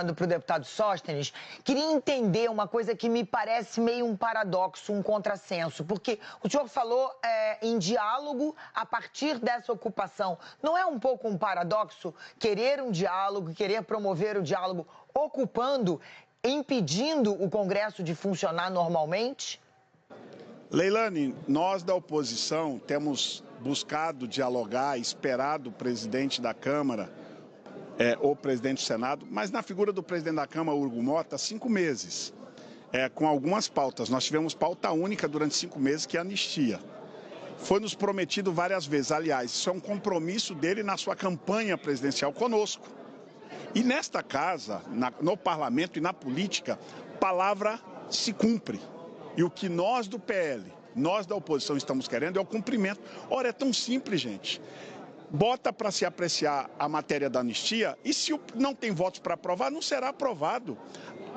Para o deputado Sóstenes, queria entender uma coisa que me parece meio um paradoxo, um contrassenso, porque o senhor falou em diálogo a partir dessa ocupação. Não é um pouco um paradoxo querer um diálogo, querer promover o diálogo ocupando, impedindo o Congresso de funcionar normalmente? Leilani, nós da oposição temos buscado dialogar, esperado o presidente da Câmara, o presidente do Senado, mas na figura do presidente da Câmara, Hugo Mota, 5 meses, com algumas pautas. Nós tivemos pauta única durante 5 meses, que é a anistia. Foi nos prometido várias vezes, aliás, isso é um compromisso dele na sua campanha presidencial conosco. E nesta casa, no parlamento e na política, palavra se cumpre. E o que nós do PL, nós da oposição estamos querendo é o cumprimento. Ora, é tão simples, gente. Bota para se apreciar a matéria da anistia e se não tem votos para aprovar, não será aprovado.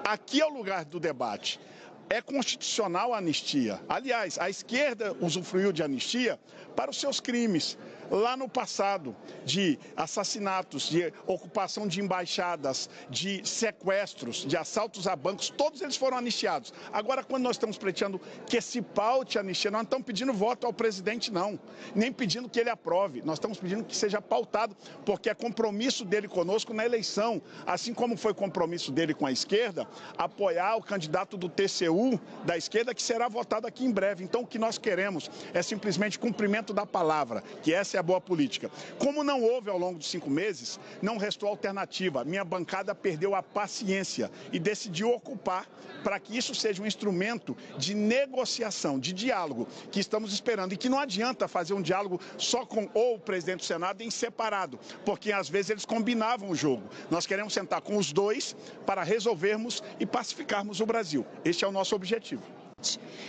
Aqui é o lugar do debate. É constitucional a anistia. Aliás, a esquerda usufruiu de anistia para os seus crimes. Lá no passado, de assassinatos, de ocupação de embaixadas, de sequestros, de assaltos a bancos, todos eles foram anistiados. Agora, quando nós estamos pleiteando que se paute a anistia, nós não estamos pedindo voto ao presidente, não. Nem pedindo que ele aprove. Nós estamos pedindo que seja pautado, porque é compromisso dele conosco na eleição. Assim como foi compromisso dele com a esquerda, apoiar o candidato do TCU da esquerda, que será votado aqui em breve. Então, o que nós queremos é simplesmente cumprimento da palavra, que essa é a boa política. Como não houve ao longo de 5 meses, não restou alternativa. Minha bancada perdeu a paciência e decidiu ocupar para que isso seja um instrumento de negociação, de diálogo, que estamos esperando. E que não adianta fazer um diálogo só com o presidente do Senado em separado, porque às vezes eles combinavam o jogo. Nós queremos sentar com os dois para resolvermos e pacificarmos o Brasil. Este é o nosso objetivo.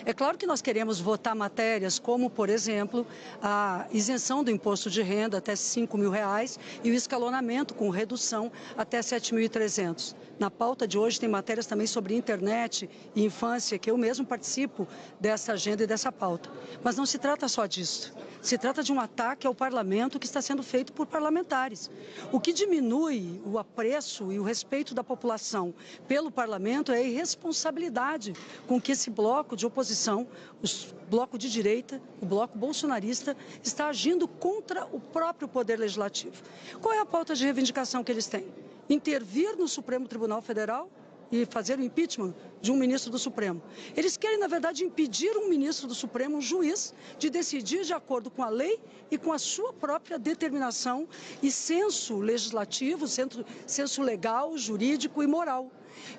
É claro que nós queremos votar matérias como, por exemplo, a isenção do imposto de renda até R$5 mil e o escalonamento com redução até 7.300. Na pauta de hoje tem matérias também sobre internet e infância, que eu mesmo participo dessa agenda e dessa pauta. Mas não se trata só disso. Se trata de um ataque ao parlamento que está sendo feito por parlamentares. O que diminui o apreço e o respeito da população pelo parlamento é a irresponsabilidade com que esse bloco de oposição, o bloco de direita, o bloco bolsonarista, está agindo contra o próprio poder legislativo. Qual é a pauta de reivindicação que eles têm? Intervir no Supremo Tribunal Federal e fazer o impeachment de um ministro do Supremo. Eles querem, na verdade, impedir um ministro do Supremo, um juiz, de decidir de acordo com a lei e com a sua própria determinação e senso legislativo, senso legal, jurídico e moral.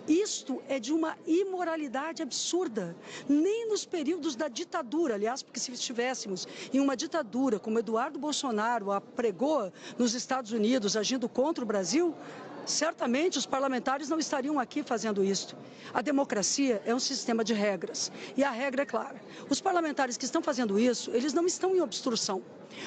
Isto é de uma imoralidade absurda. Nem nos períodos da ditadura, aliás, porque se estivéssemos em uma ditadura como Eduardo Bolsonaro a pregou nos Estados Unidos, agindo contra o Brasil, certamente os parlamentares não estariam aqui fazendo isso. A democracia é um sistema de regras e a regra é clara. Os parlamentares que estão fazendo isso, eles não estão em obstrução.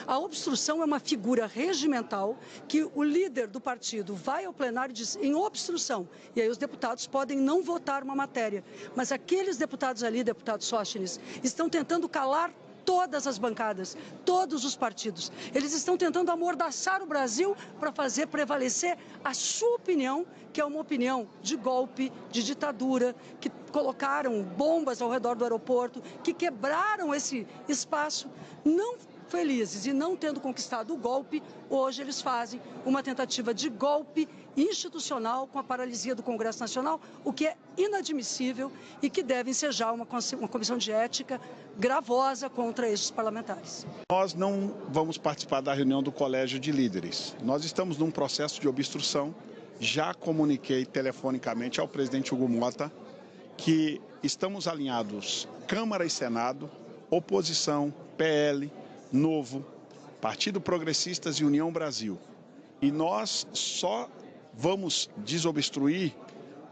A obstrução é uma figura regimental que o líder do partido vai ao plenário e diz em obstrução. E aí os deputados podem não votar uma matéria. Mas aqueles deputados ali, deputado Sóstenes, estão tentando calar todas as bancadas, todos os partidos. Eles estão tentando amordaçar o Brasil para fazer prevalecer a sua opinião, que é uma opinião de golpe, de ditadura, que colocaram bombas ao redor do aeroporto, que quebraram esse espaço. Não felizes e não tendo conquistado o golpe, hoje eles fazem uma tentativa de golpe institucional com a paralisia do Congresso Nacional, o que é inadmissível e que deve ensejar uma comissão de ética gravosa contra estes parlamentares. Nós não vamos participar da reunião do Colégio de Líderes. Nós estamos num processo de obstrução. Já comuniquei telefonicamente ao presidente Hugo Mota que estamos alinhados Câmara e Senado, oposição, PL, Novo, Partido Progressistas e União Brasil. E nós só vamos desobstruir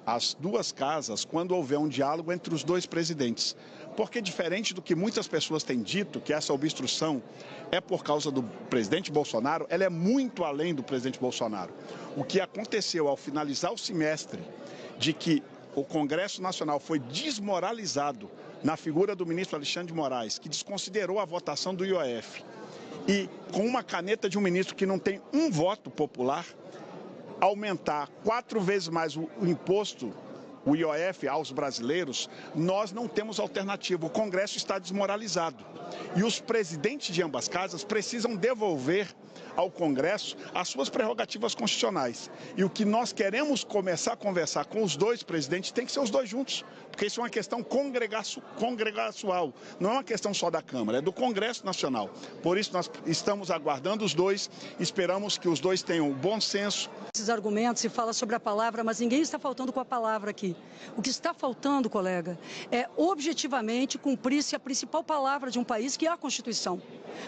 as duas casas quando houver um diálogo entre os dois presidentes. Porque diferente do que muitas pessoas têm dito, que essa obstrução é por causa do presidente Bolsonaro, ela é muito além do presidente Bolsonaro. O que aconteceu ao finalizar o semestre, de que o Congresso Nacional foi desmoralizado na figura do ministro Alexandre de Moraes, que desconsiderou a votação do IOF, e com uma caneta de um ministro que não tem um voto popular, aumentar 4 vezes mais o imposto, o IOF, aos brasileiros, nós não temos alternativa. O Congresso está desmoralizado. E os presidentes de ambas casas precisam devolver ao Congresso as suas prerrogativas constitucionais. E o que nós queremos começar a conversar com os dois presidentes tem que ser os dois juntos, porque isso é uma questão congregacional, não é uma questão só da Câmara, é do Congresso Nacional. Por isso nós estamos aguardando os dois, esperamos que os dois tenham bom senso. Esses argumentos se fala sobre a palavra, mas ninguém está faltando com a palavra aqui. O que está faltando, colega, é objetivamente cumprir-se a principal palavra de um país, que é a Constituição.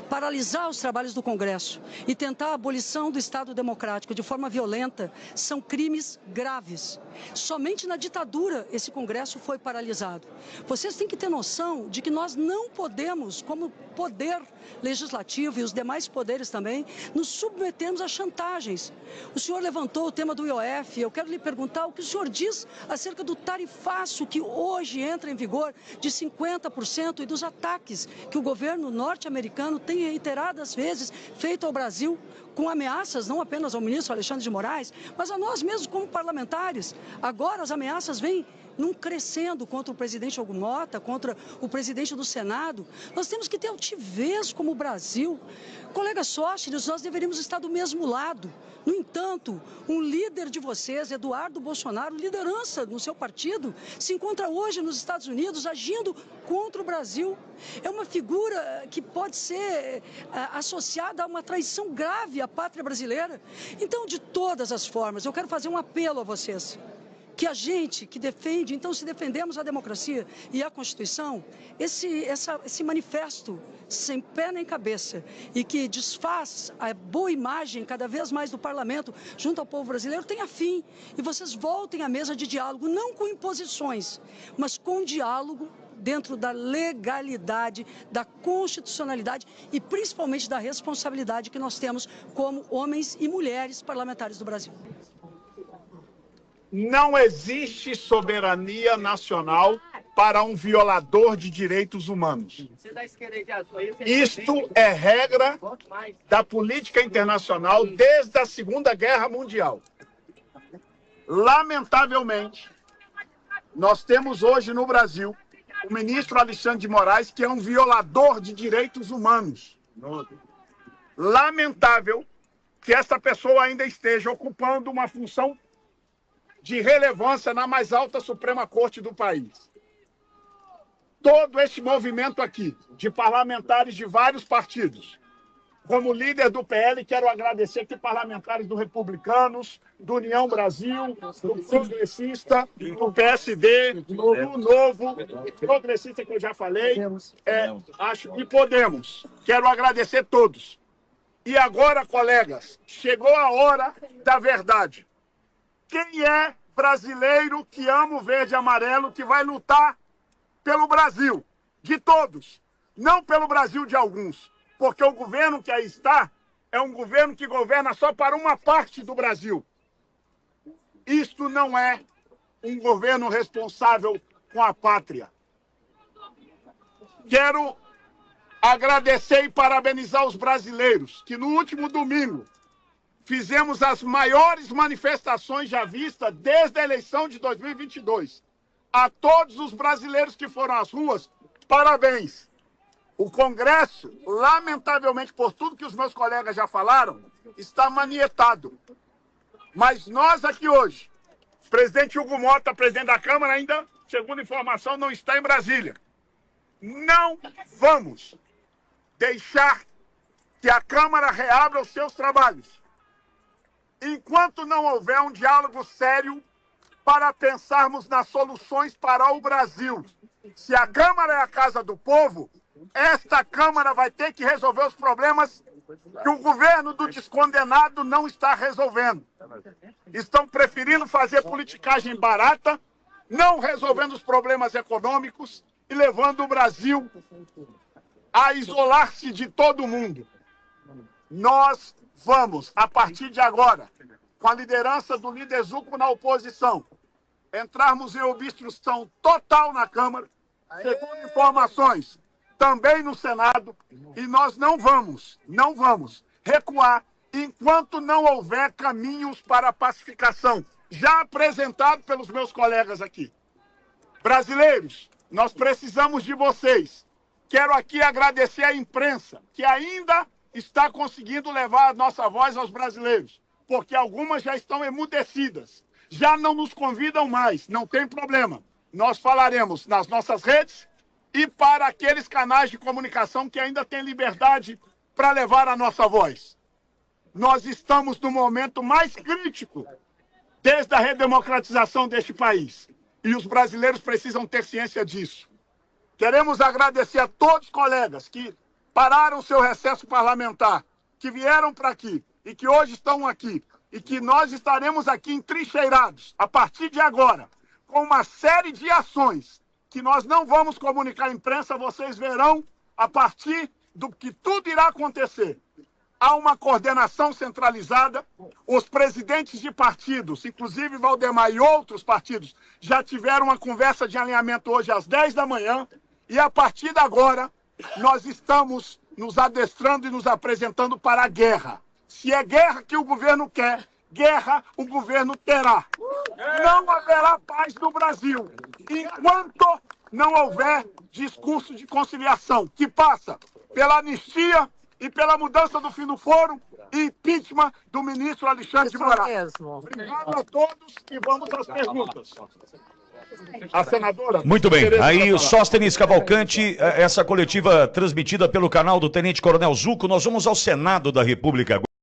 Paralisar os trabalhos do Congresso e tentar a abolição do Estado democrático de forma violenta são crimes graves. Somente na ditadura esse Congresso foi paralisado. Vocês têm que ter noção de que nós não podemos, como poder legislativo e os demais poderes também, nos submetermos a chantagens. O senhor levantou o tema do IOF, eu quero lhe perguntar o que o senhor diz acerca do tarifaço que hoje entra em vigor de 50% e dos ataques que o governo norte-americano tem reiteradas vezes feito ao Brasil, com ameaças não apenas ao ministro Alexandre de Moraes, mas a nós mesmos como parlamentares. Agora as ameaças vêm crescendo contra o presidente Hugo Mota, contra o presidente do Senado. Nós temos que ter altivez como o Brasil. Colega Sóstenes, nós deveríamos estar do mesmo lado. No entanto, um líder de vocês, Eduardo Bolsonaro, liderança no seu partido, se encontra hoje nos Estados Unidos agindo contra o Brasil. É uma figura que pode ser associada a uma traição grave à pátria brasileira. Então, de todas as formas, eu quero fazer um apelo a vocês. Que a gente que defende, então se defendemos a democracia e a Constituição, esse manifesto sem pé nem cabeça e que desfaz a boa imagem cada vez mais do parlamento junto ao povo brasileiro, tenha fim. E vocês voltem à mesa de diálogo, não com imposições, mas com diálogo dentro da legalidade, da constitucionalidade e principalmente da responsabilidade que nós temos como homens e mulheres parlamentares do Brasil. Não existe soberania nacional para um violador de direitos humanos. Isto é regra da política internacional desde a Segunda Guerra Mundial. Lamentavelmente, nós temos hoje no Brasil o ministro Alexandre de Moraes, que é um violador de direitos humanos. Lamentável que essa pessoa ainda esteja ocupando uma função de relevância na mais alta Suprema Corte do país. Todo este movimento aqui, de parlamentares de vários partidos, como líder do PL, quero agradecer aqui parlamentares do Republicanos, do União Brasil, do Progressista, do PSD, do Novo, Progressista que eu já falei, e Podemos. Quero agradecer todos. E agora, colegas, chegou a hora da verdade. Quem é brasileiro que ama o verde e amarelo, que vai lutar pelo Brasil? De todos. Não pelo Brasil de alguns. Porque o governo que aí está é um governo que governa só para uma parte do Brasil. Isto não é um governo responsável com a pátria. Quero agradecer e parabenizar os brasileiros que no último domingo fizemos as maiores manifestações já vistas desde a eleição de 2022. A todos os brasileiros que foram às ruas, parabéns. O Congresso, lamentavelmente, por tudo que os meus colegas já falaram, está manietado. Mas nós aqui hoje, o presidente Hugo Mota, presidente da Câmara, ainda, segundo informação, não está em Brasília. Não vamos deixar que a Câmara reabra os seus trabalhos enquanto não houver um diálogo sério para pensarmos nas soluções para o Brasil. Se a Câmara é a casa do povo, esta Câmara vai ter que resolver os problemas que o governo do descondenado não está resolvendo. Estão preferindo fazer politicagem barata, não resolvendo os problemas econômicos e levando o Brasil a isolar-se de todo mundo. Nós vamos, a partir de agora, com a liderança do líder Zucco na oposição, entrarmos em obstrução total na Câmara, segundo informações, também no Senado, e nós não vamos recuar enquanto não houver caminhos para a pacificação, já apresentado pelos meus colegas aqui. Brasileiros, nós precisamos de vocês. Quero aqui agradecer à imprensa, que ainda está conseguindo levar a nossa voz aos brasileiros, porque algumas já estão emudecidas, já não nos convidam mais, não tem problema. Nós falaremos nas nossas redes e para aqueles canais de comunicação que ainda têm liberdade para levar a nossa voz. Nós estamos no momento mais crítico desde a redemocratização deste país. E os brasileiros precisam ter ciência disso. Queremos agradecer a todos os colegas que pararam seu recesso parlamentar, que vieram para aqui e que hoje estão aqui. E que nós estaremos aqui entrincheirados, a partir de agora, com uma série de ações que nós não vamos comunicar à imprensa, vocês verão a partir do que tudo irá acontecer. Há uma coordenação centralizada, os presidentes de partidos, inclusive Valdemar e outros partidos, já tiveram uma conversa de alinhamento hoje às 10 da manhã, e a partir de agora nós estamos nos adestrando e nos apresentando para a guerra. Se é guerra que o governo quer, guerra o governo terá. Não haverá paz no Brasil enquanto não houver discurso de conciliação, que passa pela anistia e pela mudança do fim do foro e impeachment do ministro Alexandre de Moraes. Obrigado a todos e vamos às perguntas. A senadora... Muito bem, aí o Sóstenes Cavalcante, essa coletiva transmitida pelo canal do Tenente Coronel Zuco, nós vamos ao Senado da República agora.